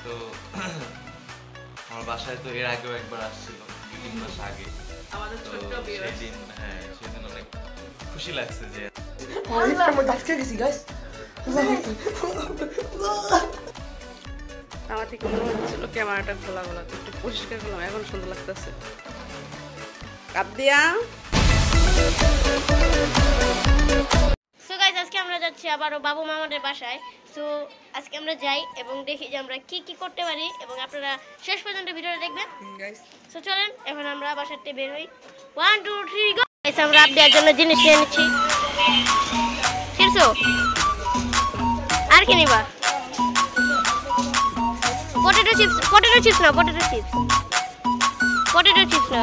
তো আমার বাসায় তো এর আগেও একবার আসছিল 2-3 মাস আগে আমাদের ছোট্ট বিয়ে সেদিন অনেক খুশি লাগছে যে আমার থেকে মনে হচ্ছিল ক্যামেরাটা খোলা খোলা একটু পরিষ্কার করলাম, এখন সুন্দর লাগতেছে। কাপ দিয়া সো গাইস, আজকে আমরা যাচ্ছি আবারও বাবু মামাদের বাসায়। সো আজকে আমরা যাই এবং দেখি যে আমরা কি কি করতে পারি এবং আপনারা শেষ পর্যন্ত ভিডিওটা দেখবেন গাইস। সো চলেন এখন আমরা বাসাতে বের হই। 1 2 3 গো। গাইস, আমরা আপনাদের জন্য জিনিস নিয়ে নিচ্ছি। কিরছো আর কি নিবা? পটেটো চিপস না, পটেটো চিপস না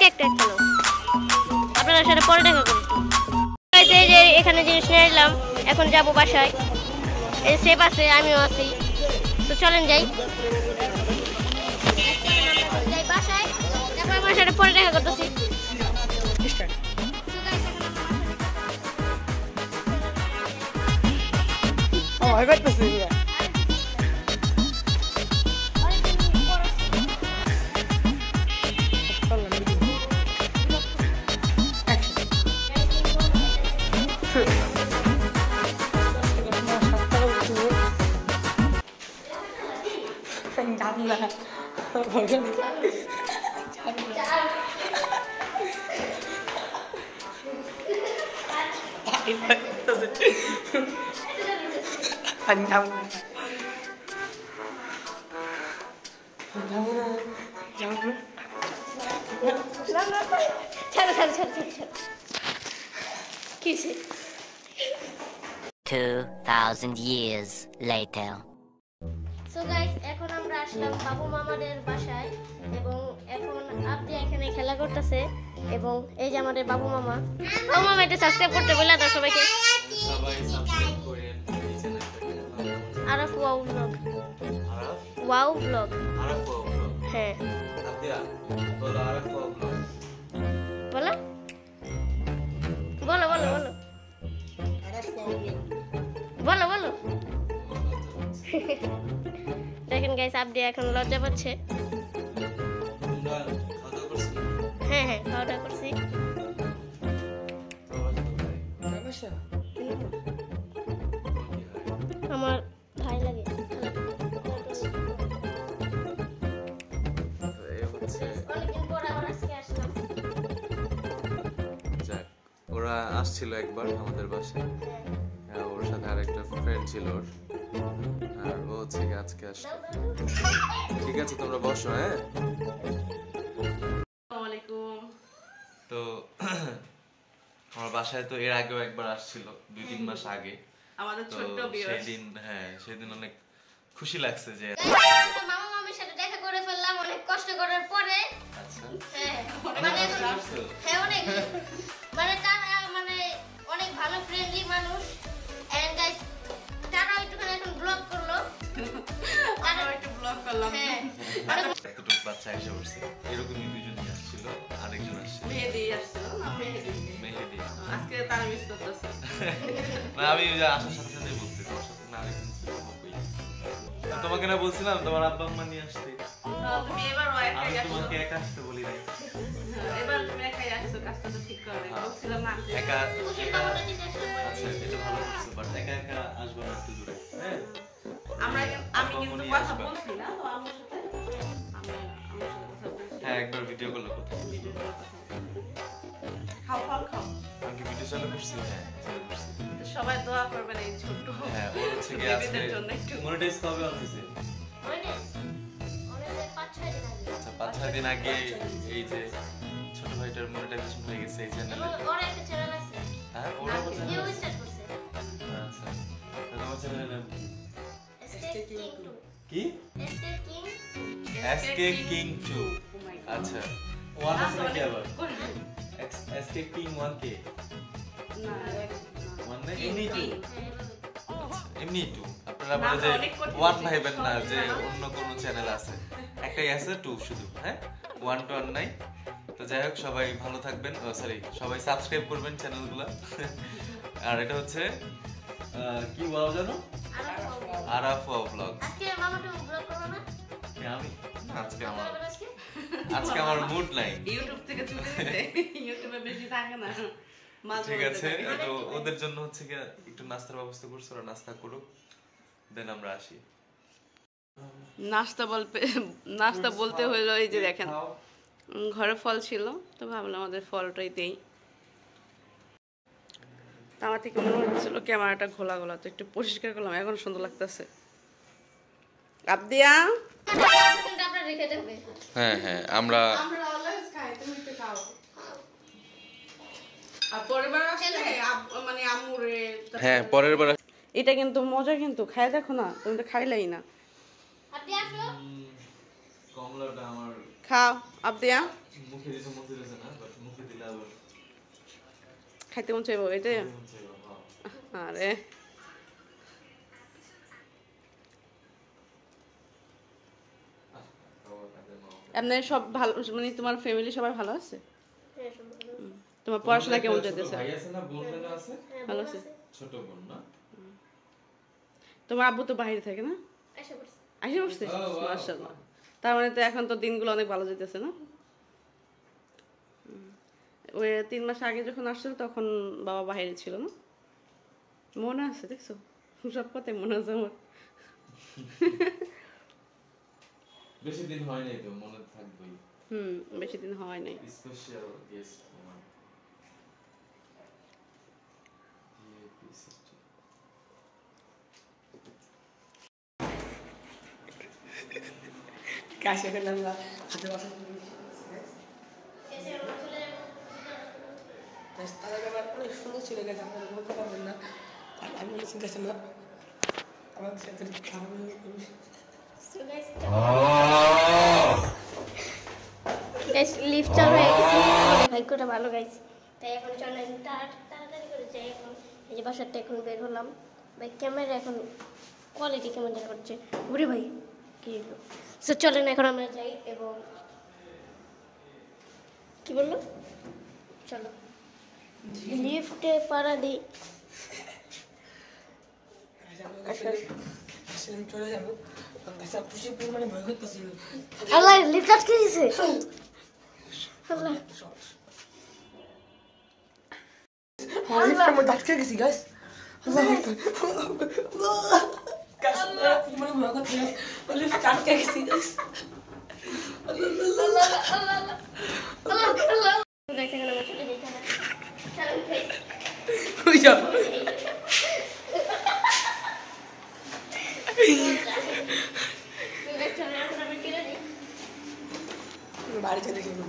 একটা নাও। আপনারা সাথে পরে দেখা করব। গাইস, এই যে এখানে জিনিস নিয়ে এলাম, এখন যাব বাসায়। এই সেফ আছে, আমিও আছি। তো চলেন যাই বাসায়, তারপর আমার সাথে পরে দেখা করতেছি। কিসে 2000 years later. সো গাইস, এখন আমরা আসলাম বাবু মামাদের বাসায় এবং এখন আপনি এখানে খেলা করতেছে এবং এই যে আমাদের বাবু মামা এটা সাবস্ক্রাইব করতে বলে দাও সবাইকে। সবাই সাবস্ক্রাইব করেন এই চ্যানেলটাকে। Araf wow blog. Wow blog. হ্যাঁ, আদিয়া বলো আরাফ ওয়াও ব্লগ। বলো বলো বলো বলো বলো বলো। দেখেন গাইস, আপনি এখন লজ্জা পাচ্ছে। হ্যাঁ, খাওয়া দাওয়া করছি। আমার ভাই লাগে। ওরা আসছিল একবার আমাদের বাসায়, ওর সাথে আরেকটা ফ্রেন্ড ছিল ওর, আর ও হচ্ছে আজকে আসছে। ঠিক আছে, তোমরা বসো। হ্যাঁ, তো আমার বাসায় তো এর আগেও একবার আসছিল 2-3 মাস আগে আমাদের ছোট্ট বিয়ে সেদিন অনেক খুশি লাগছে যে মামা মামির সাথে দেখা করে ফেললাম অনেক কষ্ট করার পরে। আচ্ছা, অনেক মানে অনেক ভালো ফ্রেন্ডলি মানুষ। এন্ড গাইস, তারা একটুখানি এখন ব্লগ করলো। এতটুকু বাচ্চা এসে পড়ছে, এরকমই দুজনই আসছিল, আরেকজন আসছিল মেহেদি। আজকে তার মিস করতেছে। আমি আসার সাথে সাথে বলছি তোমার সাথে না, আরেকজন ছিল তোমাকে না বলছিলাম তোমার আব্বা আম্মা নিয়ে আসতে। তুমি এবার আমি তোমাকে একা আসতে বলি নাই। এবার তুমি একাই আসছো, কাজটা তো ঠিক করে বলছিলাম না একা। আচ্ছা, এটা ভালো করছো, বাট একা একা আসবো না একটু দূরে। হ্যাঁ, আমি কিন্তু কথা বলছি না তো আমার সাথে। হ্যাঁ, একবার ভিডিও কল করতে। খাও। আমি কি ভিডিও চালু করছি? হ্যাঁ, চালু করছি। সবাই দোয়া করবেন এই ছোট। হ্যাঁ, ওর হচ্ছে কি আজকে মনিটাইজ কবে হচ্ছে? আচ্ছা, 5-6 দিন আগে এই যে ছোট ভাইটার মনিটাইজেশন হয়ে গেছে এই চ্যানেলে। ওর একটা চ্যানেল আছে। হ্যাঁ, ওরা নিউ স্টার্ট করছে। আচ্ছা, তোমার চ্যানেলের নাম কি? SK king 2। আচ্ছা, 1 আছে নাকি আবার? এসকে কিং 1K না, 1 না, এমনি 2। এমনি 2। আপনারা বলে যে 1 ভাইবেন না যে অন্য কোন চ্যানেল আছে, একটাই আছে 2 শুধু। হ্যাঁ, 1 to 1 নাই। তো যাই হোক, সবাই ভালো থাকবেন। সবাই সাবস্ক্রাইব করবেন চ্যানেলগুলো। আর এটা হচ্ছে কি বলা জানো? আরাফা ব্লগ। আজকে মামা তো ব্লগ করবে না? আমি আজকে আমার মুড নাই। ইউটিউব থেকে চলে গেছে, ইউটিউবে বেশি থাকে না। ঠিক আছে, তো ওদের জন্য হচ্ছে কি একটু নাস্তার ব্যবস্থা করছো, ওরা নাস্তা করুক, দেন আমরা আসি। নাস্তা বলতে হলো এই যে দেখেন ঘরে ফল ছিল, তো ভাবলাম আমাদের ফলটাই দেই। আমার থেকে মনে হচ্ছিল ক্যামেরাটা ঘোলা ঘোলা, তো একটু পরিষ্কার করলাম, এখন সুন্দর লাগতেছে। আবদিয়া হ্যাঁ হ্যাঁ, আমরা অলওয়েজ খাই, তুমি একটু খাও। আর পরেরবার আসলে মানে আম্মুরে হ্যাঁ পরের বার এটা কিন্তু মজা, কিন্তু খাই দেখো না, তুমি তো খাইলাই না। কমলাটা আমার খাও আবদিয়া, মুখে দিতে মন চাইছে না, বাট মুখে দিলে আবার খাইতে মন চাইবো এটা। মন চাইবে। আরে এমনি সব ভালো, মানে তোমার ফ্যামিলি সবাই ভালো আছে? তোমার পড়াশোনা কেমন চলতেছে? ভাই আছে না, বোন আছে? ভালো আছে। ছোট বোন না? তোমার আব্বু তো বাইরে থাকে না? আইসা পড়ছে, মাশাআল্লাহ। তার মানে তো এখন তো দিনগুলো অনেক ভালো যেতেছে না? ওই 3 মাস আগে যখন আসছিল তখন বাবা বাইরে ছিল না? মনে আছে, দেখছো সব কথাই মনে আছে আমার। বেশি দিন হয় নাই তো, মনে থাকবেই। বেশি দিন হয় নাই। স্পেশাল গেস্ট আমার। কাছে গেলাম না, হাতে বসে অনেক সুন্দর ছিল, গেছে আপনারা বলতে পারবেন না। আমি মনে চিন্তা না আমাদের সাথে খারাপ লিফট চালু হয়ে গেছে, ভাগ্যটা ভালো গাইছি। তাই এখন চলেন তাড়াতাড়ি করে যাই। এখন এই যে বাসারটা এখন বের হলাম। ভাই ক্যামেরা এখন কোয়ালিটি কেমন যেন করছে, বুড়ি ভাই কি হলো। সো চলেন এখন আমরা যাই, এবং কি বললো, চলো লিফটে পাড়া দিই। চলে যাবো, খুশি পরিমাণে ভয় করতেছিল। আল্লাহ লিফট আটকে দিয়েছে, আল্লাহ আমরা আটকে গেছি গাইস। বাড়ি চলে গেল।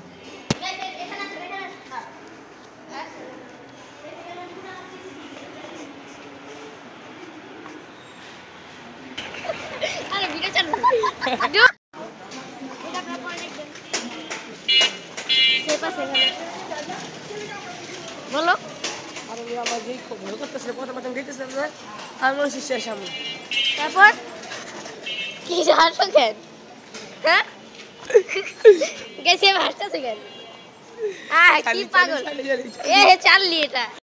আরে ভিডিও চালু বলো। আর আমার যেই খবর করতেছে প্রথম দিতেছে আমি বলছি শেষ আমি। তারপর কি হাসছো কেন? হ্যাঁ গেছে হাসতেছে কেন? কি পাগল, এ চাললি এটা।